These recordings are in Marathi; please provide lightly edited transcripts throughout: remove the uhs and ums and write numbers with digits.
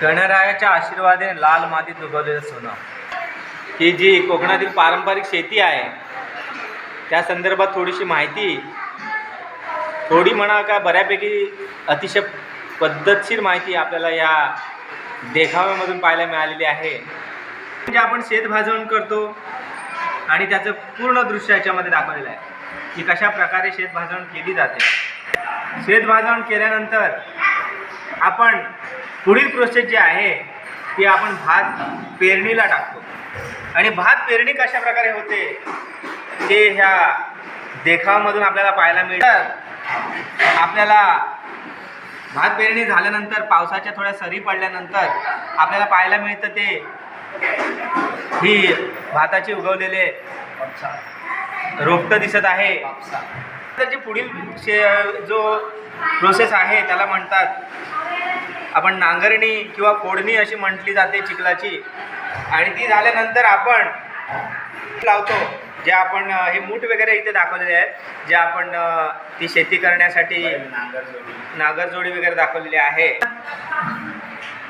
गणरायाच्या आशीर्वादाने लाल मातीत उगवलेलं सोनं ही जी कोकणातील पारंपरिक शेती आहे त्या संदर्भात थोडीशी माहिती, थोडी म्हणा का बऱ्यापैकी अतिशय पद्धतशीर माहिती आपल्याला या देखाव्यामधून पाहायला मिळालेली आहे. म्हणजे आपण शेत भाजवण करतो आणि त्याचं पूर्ण दृश्य याच्यामध्ये दाखवलेलं आहे की कशा प्रकारे शेत भाजवण केली जाते. शेत भाजवण केल्यानंतर आपण पुढील प्रोसेस जी आहे ती आपण भात पेरणीला टाकतो आणि भात पेरणी कशा प्रकारे होते ते ह्या देखावामधून आपल्याला पाहायला मिळतं. आपल्याला भात पेरणी झाल्यानंतर पावसाच्या थोड्या सरी पडल्यानंतर आपल्याला पाहायला मिळतं ते ही भाताची उगवलेले रोपटं दिसत आहे. त्याची पुढील जो प्रोसेस आहे त्याला म्हणतात आपण नांगरणी किंवा फोडणी अशी म्हटली जाते चिखलाची. आणि ती झाल्यानंतर आपण लावतो जे आपण हे मूठ वगैरे इथे दाखवलेले आहेत जे आपण ती शेती करण्यासाठी नांगरजोडी वगैरे दाखवलेली आहे.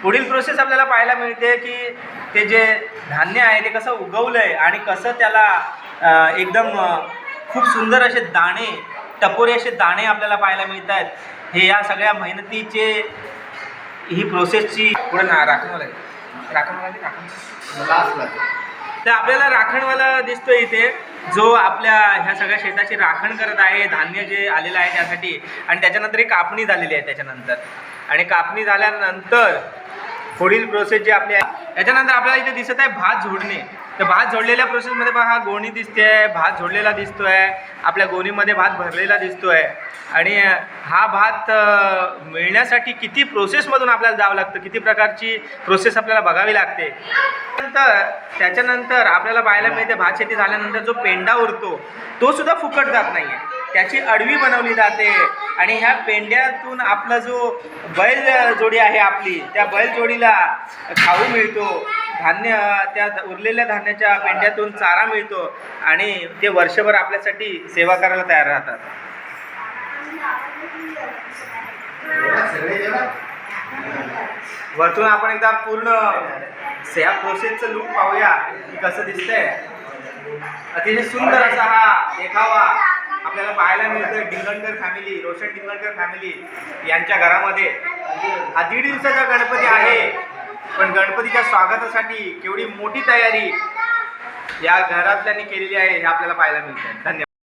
पुढील प्रोसेस आपल्याला पाहायला मिळते की ते जे धान्य आहे ते कसं उगवलं आहे आणि कसं त्याला एकदम खूप सुंदर असे दाणे, टपोरे असे दाणे आपल्याला पाहायला मिळत आहेत. हे या सगळ्या मेहनतीचे ही प्रोसेसची पुढे राखणवाला तर आपल्याला राखणवाला दिसतो इथे जो आपल्या ह्या सगळ्या शेताची राखण करत आहे, धान्य जे आलेलं आहे त्यासाठी. आणि त्याच्यानंतर एक कापणी झालेली आहे त्याच्यानंतर. आणि कापणी झाल्यानंतर पुढील प्रोसेस जी आपली आहे त्याच्यानंतर आपल्याला इथे दिसत आहे भात झोडणे. तर भात झोडलेल्या प्रोसेसमध्ये पहा हा गोणी दिसते आहे, भात झोडलेला दिसतो आहे, आपल्या गोणीमध्ये भात भरलेला दिसतो आहे. आणि हा भात मिळण्यासाठी किती प्रोसेसमधून आपल्याला जावं लागतं, किती प्रकारची प्रोसेस आपल्याला बघावी लागते. त्याच्यानंतर आपल्याला पाहायला मिळते भात शेती झाल्यानंतर जो पेंडा उरतो तो सुद्धा फुकट जात नाही आहे, त्याची अडवी बनवली जाते. आणि ह्या पेंड्यातून आपला जो बैल जोडी आहे आपली त्या बैल जोडीला खाऊ मिळतो, धान्य त्या उरलेल्या धान्याच्या पेंड्यातून चारा मिळतो आणि ते वर्षभर आपल्यासाठी सेवा करायला तयार राहतात. वरतून आपण एकदा पूर्ण या प्रोसेसचं लुक पाहूया की कसं दिसतंय. अतिशय सुंदर असा हा देखावा आपल्याला पाहायला मिळतोय. डिंगणकर फॅमिली, रोशन डिंगणकर फॅमिली यांच्या घरामध्ये हा 1.5 दिवसाचा गणपती आहे. पण गणपतीच्या स्वागतासाठी केवढी मोठी तयारी या घरातल्यांनी केलेली आहे हे आपल्याला पाहायला मिळतंय. धन्यवाद.